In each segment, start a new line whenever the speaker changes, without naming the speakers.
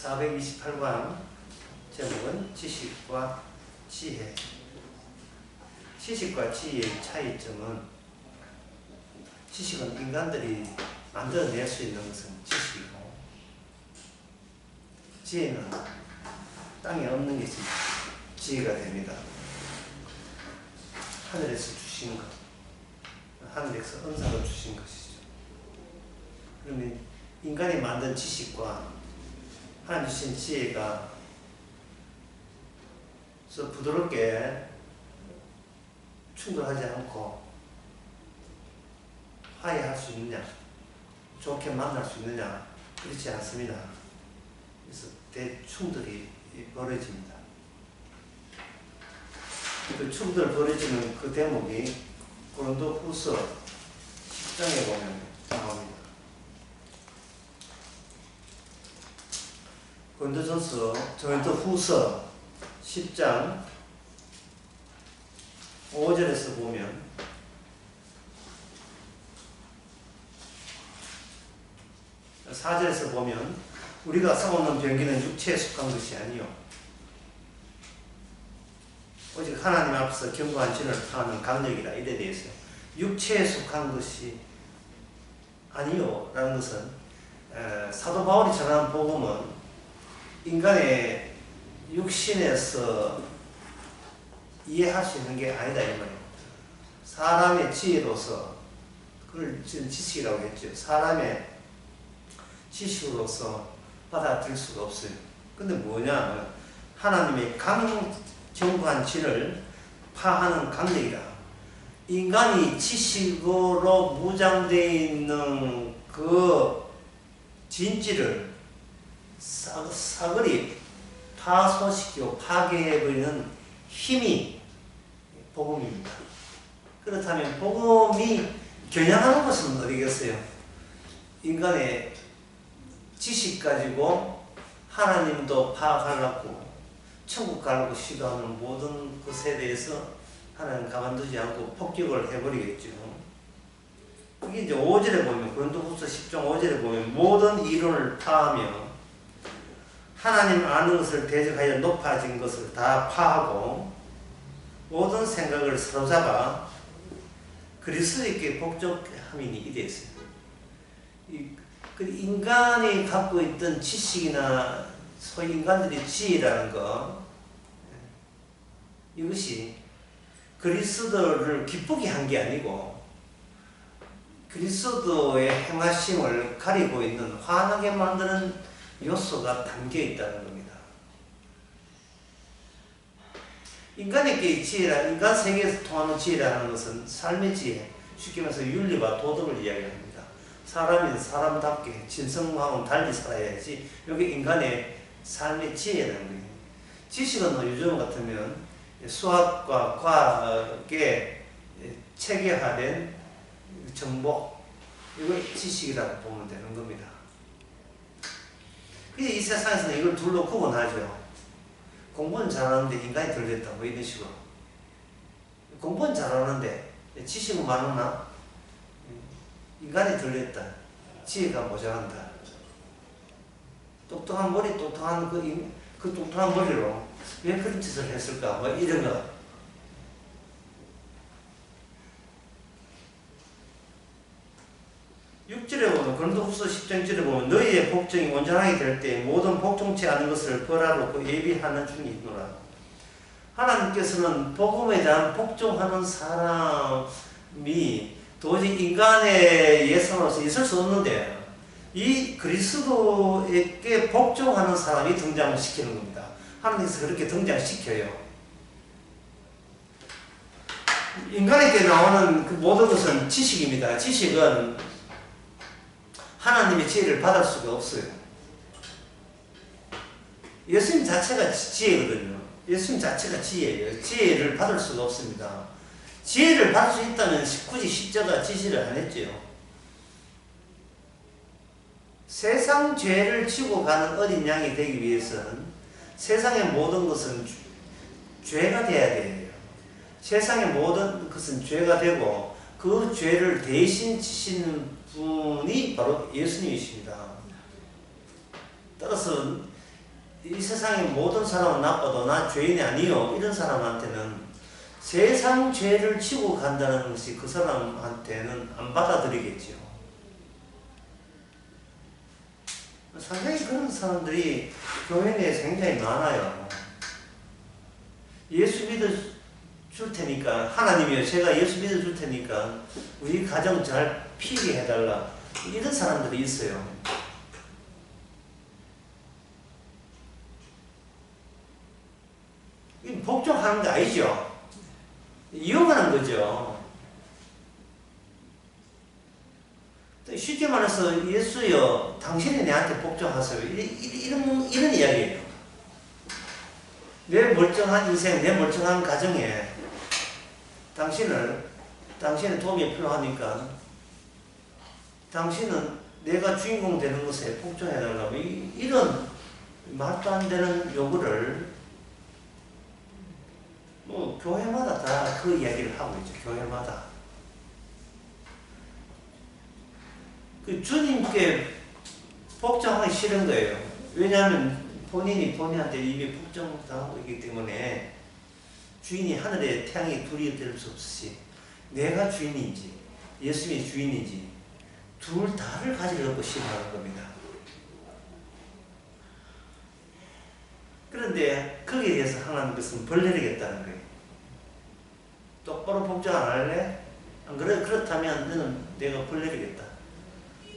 428강 제목은 지식과 지혜. 지식과 지혜의 차이점은, 지식은 인간들이 만들어낼 수 있는 것은 지식이고, 지혜는 땅에 없는 것이 지혜가 됩니다. 하늘에서 주신 것, 하늘에서 은사로 주신 것이죠. 그러면 인간이 만든 지식과 하나님 주신 지혜가 부드럽게 충돌하지 않고 화해할 수 있느냐, 좋게 만날 수 있느냐, 그렇지 않습니다. 그래서 대충돌이 벌어집니다. 그 충돌 벌어지는 그 대목이 고린도후서 10장에 보면 나옵니다. 고린도후서 10장 5절에서 보면, (4절에서) 보면, 우리가 싸우는 병기는 육체에 속한 것이 아니요 오직 하나님 앞에서 견고한 진을 파하는 강력이라. 이에 대해서 육체에 속한 것이 아니요 라는 것은, 사도 바울이 전하는 복음은 인간의 육신에서 이해할 수 있는 게 아니다 이 말이에요. 사람의 지혜로서, 그걸 지금 지식이라고 했죠. 사람의 지식으로서 받아들일 수가 없어요. 근데 뭐냐, 하나님의 견고한 진을 파하는 강력이라. 인간이 지식으로 무장되어 있는 그 진지를 사거리 파소시키고 파괴해버리는 힘이 복음입니다. 그렇다면 복음이 겨냥하는 것은 어디겠어요? 인간의 지식 가지고 하나님도 파악하려고 천국 가려고 시도하는 모든 것에 대해서 하나님 가만두지 않고 폭격을 해버리겠죠. 이게 이제 5절에 보면, 고린도후서 10장 5절에 보면, 모든 이론을 파하며 하나님 아는 것을 대적하여 높아진 것을 다 파하고 모든 생각을 사로잡아 그리스도께 복종함이니. 이래 있어요. 인간이 갖고 있던 지식이나 소위 인간들의 지혜라는 거, 이것이 그리스도를 기쁘게 한 게 아니고 그리스도의 행하심을 가리고 있는, 화나게 만드는 요소가 담겨 있다는 겁니다. 인간에게 지혜라, 인간 세계에서 통하는 지혜라는 것은 삶의 지혜, 쉽게 말해서 윤리와 도덕을 이야기합니다. 사람이 사람답게 진성하고 달리 살아야지. 이게 인간의 삶의 지혜라는 거예요. 지식은 요즘 같으면 수학과 과학에 체계화된 정보, 이걸 지식이라고 보면 되는 겁니다. 그래서 이 세상에서는 이걸 둘로 구분하죠. 공부는 잘하는데 인간이 덜 됐다, 뭐 이런 식으로. 공부는 잘하는데 지식은 많았나? 인간이 덜 됐다, 지혜가 모자란다. 똑똑한 머리, 똑똑한 그 똑똑한 머리로 왜 그런 짓을 했을까? 뭐 이런 거. 6절에 보면, 고린도후서 10장 6절에 보면, 너희의 복종이 온전하게 될 때 모든 복종치 않은 것을 벌하놓고 예비하는 중이 있노라. 하나님께서는 복음에 대한 복종하는 사람이 도저히 인간의 예상으로서 있을 수 없는데, 이 그리스도에게 복종하는 사람이 등장시키는 겁니다. 하나님께서 그렇게 등장시켜요. 인간에게 나오는 그 모든 것은 지식입니다. 지식은 하나님의 지혜를 받을 수가 없어요. 예수님 자체가 지혜거든요. 예수님 자체가 지혜예요. 지혜를 받을 수가 없습니다. 지혜를 받을 수 있다면 굳이 십자가 지시를 안 했죠. 세상 죄를 지고 가는 어린 양이 되기 위해서는 세상의 모든 것은 죄가 돼야 돼요. 세상의 모든 것은 죄가 되고 그 죄를 대신 지시는 분이 바로 예수님이십니다. 따라서 이 세상의 모든 사람은 나빠도 나 죄인이 아니요 이런 사람한테는 세상 죄를 지고 간다는 것이 그 사람한테는 안 받아들이겠죠. 상당히 그런 사람들이 교회 내에 굉장히 많아요. 예수 믿어 줄 테니까, 하나님이요 제가 예수 믿어 줄 테니까 우리 가정 잘 피게 해달라, 이런 사람들이 있어요. 이 복종하는 거 아니죠. 이용하는 거죠. 쉽게 말해서 예수여 당신이 내한테 복종하세요, 이런 이야기예요. 내 멀쩡한 인생, 내 멀쩡한 가정에 당신의 도움이 필요하니까 당신은 내가 주인공 되는 것에 복종해달라고, 이런 말도 안 되는 요구를 뭐 교회마다 다 그 이야기를 하고 있죠. 교회마다. 그 주님께 복종하기 싫은 거예요. 왜냐하면 본인이 본인한테 이미 복종당하고 있기 때문에, 주인이 하늘에 태양이 둘이 될 수 없이 내가 주인인지 예수님이 주인인지 둘 다를 가지려고 시도하는 겁니다. 그런데 거기에 대해서 하나님께서는 벌 내리겠다는 거예요. 똑바로 복종 안 할래? 안 그래? 그렇다면 너는 내가 벌 내리겠다.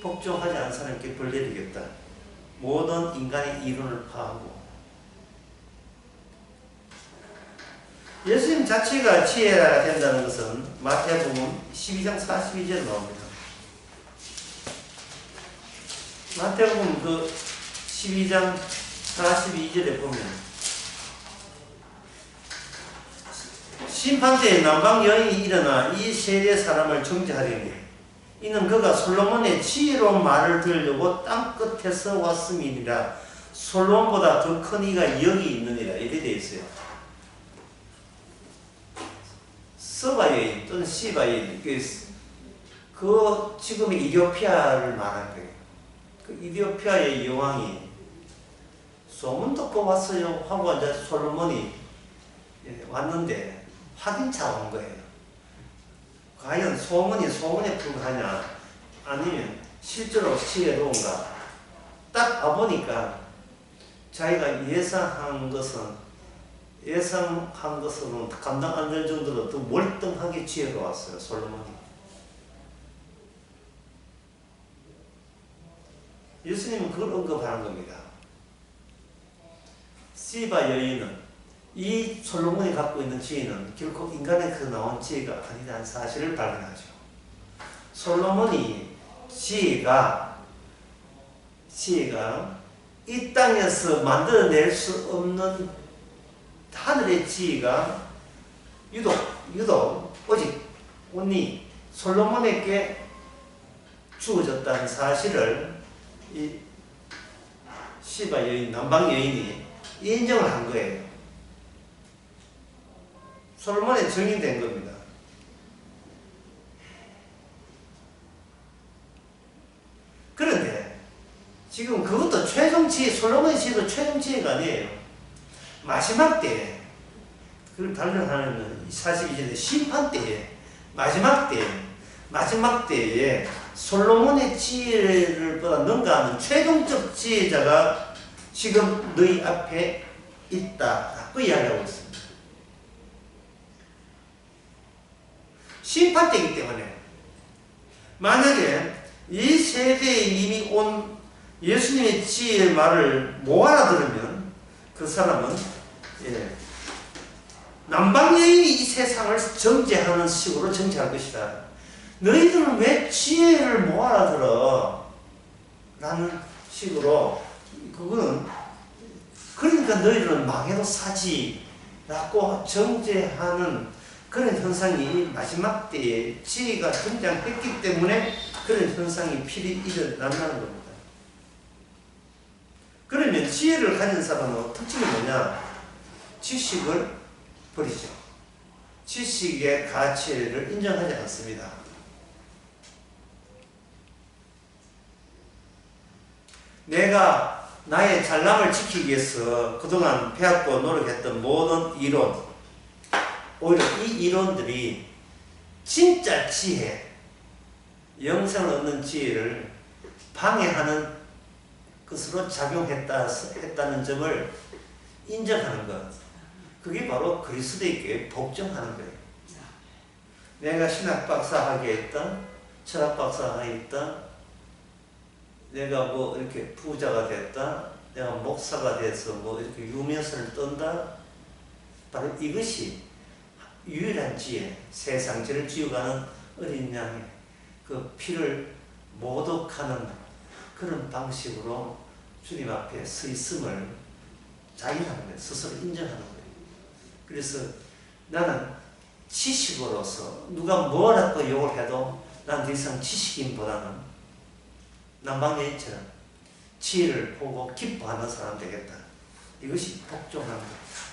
복종하지 않은 사람에게 벌 내리겠다. 모든 인간의 이론을 파하고. 예수님 자체가 지혜가 된다는 것은 마태복음 12장 42절에 나옵니다. 마태복음 그 12장 42절에 보면, 심판때에 남방 여인이 일어나 이 세대 사람을 정죄하려니 이는 그가 솔로몬의 지혜로운 말을 들으려고 땅끝에서 왔음이니라. 솔로몬보다 더 큰 이가 여기 있느니라. 이렇게 되어 있어요. 서바 여인 또는 시바 여인, 그 지금 이디오피아를 말하는 거예요. 그 이디오피아의 여왕이 소문 듣고 왔어요 하고 이제 솔로몬이 왔는데 확인차 온 거예요. 과연 소문에 불과하냐 아니면 실제로 지혜로운가. 딱 와보니까 자기가 예상한 것으로는 감당 안 될 정도로 더 월등하게 지혜로웠어요, 솔로몬이. 예수님은 그걸 언급하는 겁니다. 시바 여인은, 이 솔로몬이 갖고 있는 지혜는 결코 인간에서 나온 지혜가 아니라는 사실을 발견하죠. 솔로몬이 지혜가 이 땅에서 만들어낼 수 없는 하늘의 지혜가 유독 오직 온리 솔로몬에게 주어졌다는 사실을 이 시바 여인, 남방 여인이 인정을 한 거예요. 솔로몬에 정의된 겁니다. 그런데 지금 그것도 최종 지혜, 솔로몬의 지혜도 최종 지혜가 아니에요. 마지막 때에, 그걸 발견하는 42절의 심판 때에, 마지막 때에 솔로몬의 지혜를 보다 능가하는 최종적 지혜자가 지금 너희 앞에 있다. 그 이야기하고 있습니다. 심판 때이기 때문에 만약에 이 세대에 이미 온 예수님의 지혜의 말을 못 알아들으면 그 사람은 남방 여인이 이 세상을 정죄하는 식으로 정죄할 것이다. 너희들은 왜 지혜를 못 알아들어? 라는 식으로, 그거는 그러니까 너희들은 망해도 사지 라고 정죄하는 그런 현상이 마지막 때에 지혜가 등장했기 때문에 그런 현상이 필히 일어난다는 겁니다. 그러면 지혜를 가진 사람은 특징이 뭐냐? 지식을 버리죠. 지식의 가치를 인정하지 않습니다. 내가 나의 잘남을 지키기 위해서 그동안 배웠고 노력했던 모든 이론, 오히려 이 이론들이 진짜 지혜, 영생을 얻는 지혜를 방해하는 것으로 작용했다는 점을 인정하는 것. 그게 바로 그리스도의 교회에 복종하는 거예요. 내가 신학 박사 하게 했다, 철학 박사 하게 했다, 내가 뭐 이렇게 부자가 됐다, 내가 목사가 돼서 뭐 이렇게 유명세를 떤다. 바로 이것이 유일한 지혜, 세상 죄를 지어가는 어린 양의 그 피를 모독하는 그런 방식으로 주님 앞에 서 있음을 자인하는 거예요. 스스로 인정하는 거예요. 그래서 나는 지식으로서 누가 뭐라고 욕을 해도 난 더 이상 지식인보다는 남방여인처럼 지혜를 보고 기뻐하는 사람 되겠다. 이것이 복종하는 거예요.